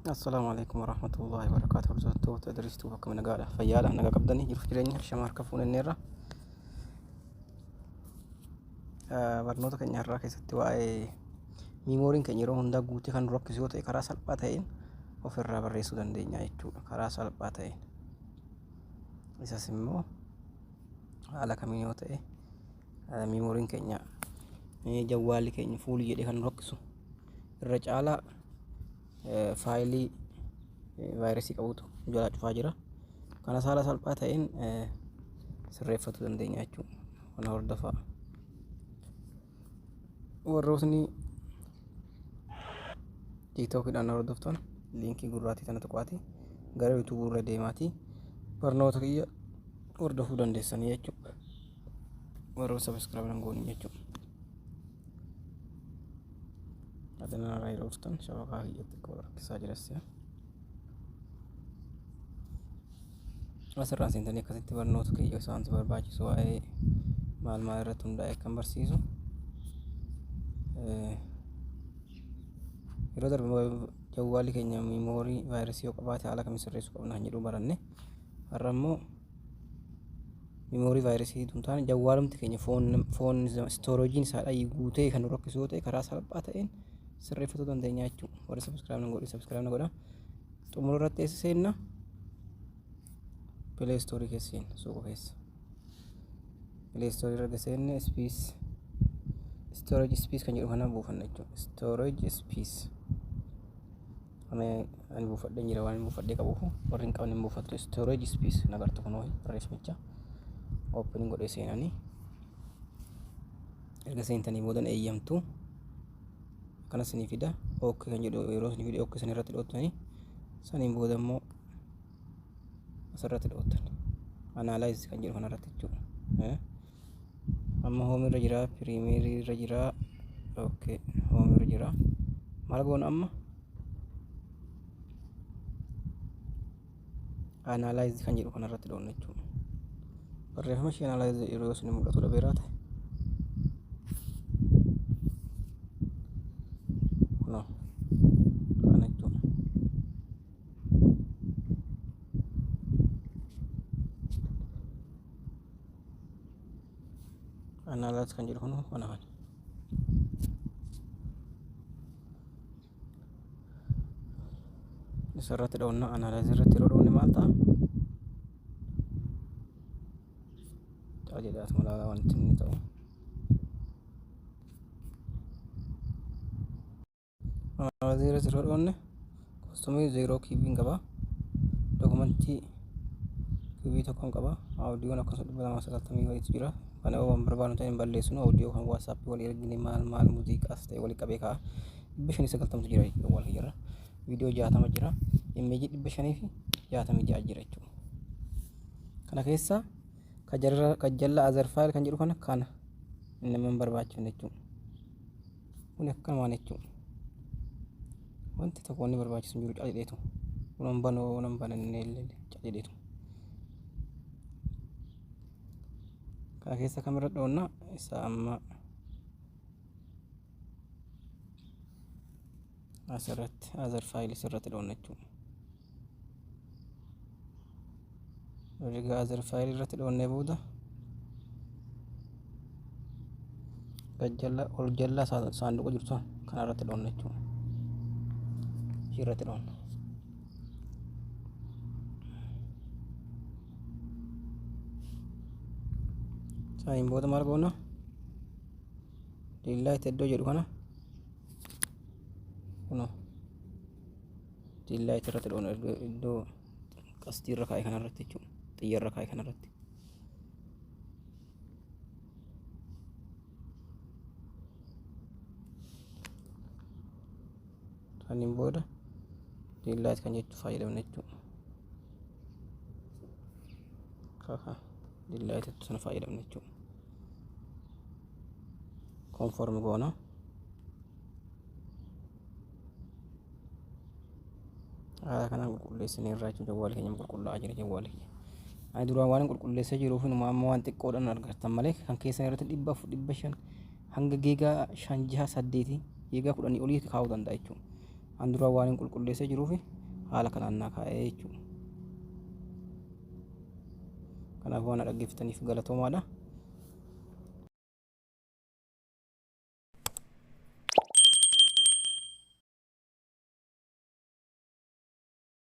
Assalamualaikum warahmatullahi wabarakatuh. Hordoftoota diriistuu bakka nagaadha. Fayyaadha. Nagaa qabdanii jiruuf jireenya shama harka fuunanneerra. Barnoota keenya irraa keessatti waa'ee miimooriin keenya yeroo hundaa guutee kan nu rakkisu yoo ta'e karaa salphaa ta'een ofirraa barreessuu dandeenya jechuudha. Karaa salphaa ta'een. Isas immoo haala kamiin yoo ta'e miimooriin keenya jawwaalli keenya fuulii jedhee kan nu rakkisu irra caalaa faayilii vaayirasii qabutu jalaa cufaa jira. Kanas haala salphaa ta'een sirreeffachuu dandeenya jechuudha. Kana hordofaa. Warrootni tiiktookidhaan hordoftan liinkii gurraatii tana tuqaatii gara yuutuubii irra deemaatii barnoota kiyya hordofuu dandeessanii jechuudha. Warroota sabiskiraayib hin goone jechuudha. Adana irraa yeroo dhuftan shabakaa kiyyatti akka rakkisaa jirassi. Asirraa seentanii akkasitti barnoota kiyya isaantu barbaachisu waa'ee maal irratti hundaa'e kan barsiisu. Yeroo darbe jawwaalli keenya miimoorii vaayirasii yoo qabaate haala kamiin sirreessuu qabna kan jedhu baranne. Har'a immoo miimoorii vaayirasii tun taane jawwaalumti keenya foon stooroojiin isaadhaa guutee kan nu rakkisu yoo ta'e karaa salphaa ta'een sirreeffachuu dandeenya jechuudha. Warri sabiskiraayib godha. Xumura irratti eessa seenna? Pilee istoorii keessa seenna suuqa keessa. Pilee istoorii irra seenne storage space kan jedhu kana buufanna jechuudha. Storage space. Ani buufadhee jira waan buufadhee qabuuf warri hin qabne buufattu storage space nagartu kunoo barreeffamicha opening godhee seenanii erga seentanii boodan eeyyamtu kana sinii fida ok kan jedhu yeroo sinii fide ok san irratti dhootanii saniin booda immoo asirratti dhootan analyze kan jedhu kanarratti jechuudha. Amma home irra jira, primary irra jira. Okay, home irra jira. Maal goona amma? Analyze kan jedhu kanarratti dhoonna jechuudha. Barreeffama ishee analyze yeroo isin mul'atu dhabeeraa ta'e. No. Kana jechuudha. Analyze kan jedhu kun mana kana. Isarratti dhoonna analyze irratti yeroo dhoonne maal ta'a? Jedhaas malaa wanti inni ta'u. Analyze irratti yeroo dhoonne kostumii 0 kiibiin qaba. Dokumentii kiibii tokkoon qaba. Audioon akkasuma 290 wayiitu jira. Kana waan barbaadnu ta'een balleessinu audio kan WhatsApp walii ergine maal muuziqaas ta'e walii qabee ka'a. 590 jira wal hiyyaarra. Viidiyoo 60 jira. Image 566 jira jechuudha. Kana keessa kajjalla azar file kan jedhu kana inni man barbaachisu jechuudha. Kun akkana jechuudha. Wanti tokko inni barbaachisu jiru caliidheetu. Kunan banannee caliidheetu. Kana keessa kamera dhoonna isa amma asirratti azar file sirratti dhoonna jechuudha. Erga azar file irratti dhoonnee booda ol jala saanduqa jirtu kana irratti dhoonna jechuudha. Irratti dhoonna. Saniin booda maal goona? Diillaayit iddoo jedhu kana kunoo diillaayit irratti dhoonna iddoo qastii irra kaa'e kanarratti jechuudha. Xiyya irra kaa'e kanarratti. Saniin booda diillaayit kan jettu fayyadamna jechuudha. Kaka diillaayit sana fayyadamna jechuudha. Conform goona. Kana qulqulleessinee irraa jechuun jawwaalli keenya qulqullaa'aa jira jawwaalli keenya. Ani duraan waan qulqulleessaa jiruuf amma waan xiqqoodhaan argattan malee kan keessan irratti 400 hanga giigaa 5 6 8 giigaa 10 olii kaa'uu danda'a jechuudha. an dura waan hin qulqulleessee jiruufi haala kanaan naa kaa'ee jechuudha. Kanaaf waan dhaggeeffataniif galatoomaadha.